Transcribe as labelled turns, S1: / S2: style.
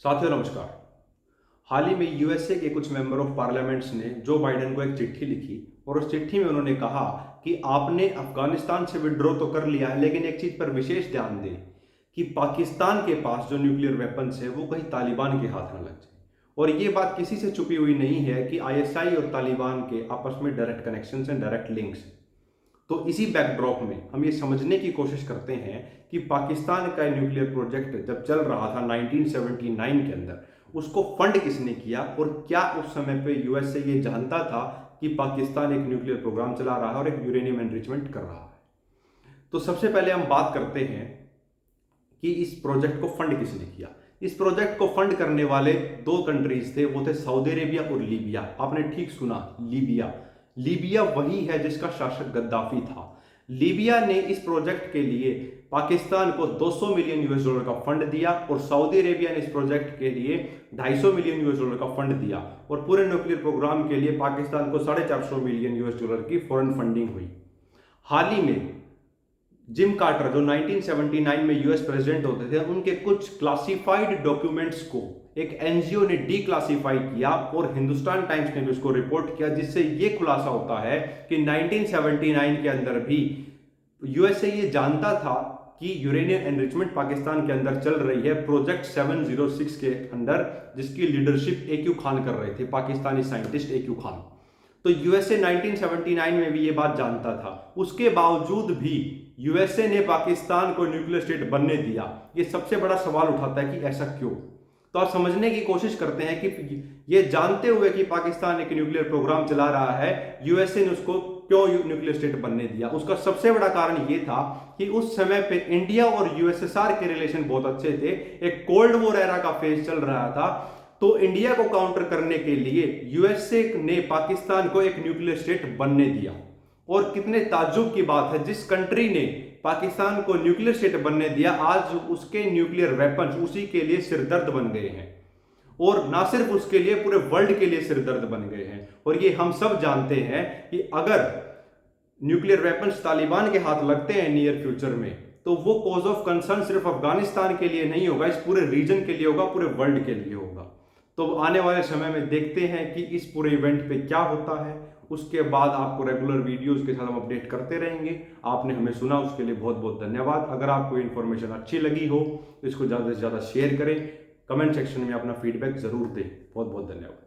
S1: साथियों नमस्कार। हाल ही में यूएसए के कुछ मेंबर ऑफ पार्लियामेंट्स ने जो बाइडेन को एक चिट्ठी लिखी और उस चिट्ठी में उन्होंने कहा कि आपने अफगानिस्तान से विड्रॉ तो कर लिया है, लेकिन एक चीज पर विशेष ध्यान दें कि पाकिस्तान के पास जो न्यूक्लियर वेपन्स है वो कहीं तालिबान के हाथ न लग जाए। और ये बात किसी से छुपी हुई नहीं है कि आईएसआई और तालिबान के आपस में direct connections and direct links. तो इसी बैकड्रॉप में हम ये समझने की कोशिश करते हैं कि पाकिस्तान का न्यूक्लियर प्रोजेक्ट जब चल रहा था 1979 के अंदर, उसको फंड किसने किया और क्या उस समय पे यूएसए ये जानता था कि पाकिस्तान एक न्यूक्लियर प्रोग्राम चला रहा है और एक यूरेनियम एनरिचमेंट कर रहा है। तो सबसे पहले हम बात करते हैं कि इस प्रोजेक्ट को फंड किसने किया। इस प्रोजेक्ट को फंड करने वाले दो कंट्रीज थे, वो थे सऊदी अरेबिया और लीबिया। आपने ठीक सुना, लीबिया। लीबिया वही है जिसका शासक गद्दाफी था। लीबिया ने इस प्रोजेक्ट के लिए पाकिस्तान को 200 मिलियन यूएस डॉलर का फंड दिया और सऊदी अरेबिया ने इस प्रोजेक्ट के लिए 250 मिलियन यूएस डॉलर का फंड दिया और पूरे न्यूक्लियर प्रोग्राम के लिए पाकिस्तान को 450 मिलियन यूएस डॉलर की फॉरेन फंडिंग हुई। हाल ही में जिम कार्टर जो 1979 में यूएस प्रेसिडेंट होते थे, उनके कुछ क्लासिफाइड डॉक्यूमेंट्स को एक एनजीओ ने डीक्लासिफाई किया और हिंदुस्तान टाइम्स ने भी उसको रिपोर्ट किया, जिससे यह खुलासा होता है कि 1979 के अंदर भी यूएसए ये जानता था कि यूरेनियम एनरिचमेंट पाकिस्तान के अंदर चल रही है प्रोजेक्ट 706 के अंदर, जिसकी लीडरशिप एक्यू खान कर रहे थे, पाकिस्तानी साइंटिस्ट एक्यू खान। तो यूएसए 1979 में भी ये बात जानता था। उसके बावजूद भी यूएसए ने पाकिस्तान को न्यूक्लियर स्टेट बनने दिया। ये सबसे बड़ा सवाल उठाता है कि ऐसा क्यों। तो आप समझने की कोशिश करते हैं कि ये जानते हुए कि पाकिस्तान एक न्यूक्लियर प्रोग्राम चला रहा है, यूएसए ने उसको क्यों न्यूक्लियर स्टेट बनने दिया। उसका सबसे बड़ा कारण ये था कि उस समय पे इंडिया और यूएसएसआर के रिलेशन बहुत अच्छे थे, एक कोल्ड वॉर एरा का फेज चल रहा था। तो इंडिया को काउंटर करने के लिए यूएसए ने पाकिस्तान को एक न्यूक्लियर स्टेट बनने दिया। और कितने ताज्जुब की बात है, जिस कंट्री ने पाकिस्तान को न्यूक्लियर स्टेट बनने दिया, आज उसके न्यूक्लियर वेपन्स उसी के लिए सिरदर्द बन गए हैं। और ना सिर्फ उसके लिए, पूरे वर्ल्ड के लिए सिरदर्द बन गए हैं। और ये हम सब जानते हैं कि अगर न्यूक्लियर वेपन्स तालिबान के हाथ लगते हैं नियर फ्यूचर में, तो वो कॉज ऑफ कंसर्न सिर्फ अफगानिस्तान के लिए नहीं होगा, इस पूरे रीजन के लिए होगा, पूरे वर्ल्ड के लिए होगा। तो आने वाले समय में देखते हैं कि इस पूरे इवेंट पे क्या होता है। उसके बाद आपको रेगुलर वीडियोस के साथ हम अपडेट करते रहेंगे। आपने हमें सुना, उसके लिए बहुत बहुत धन्यवाद। अगर आपको इन्फॉर्मेशन अच्छी लगी हो तो इसको ज़्यादा से ज़्यादा शेयर करें, कमेंट सेक्शन में अपना फीडबैक जरूर दें। बहुत बहुत धन्यवाद।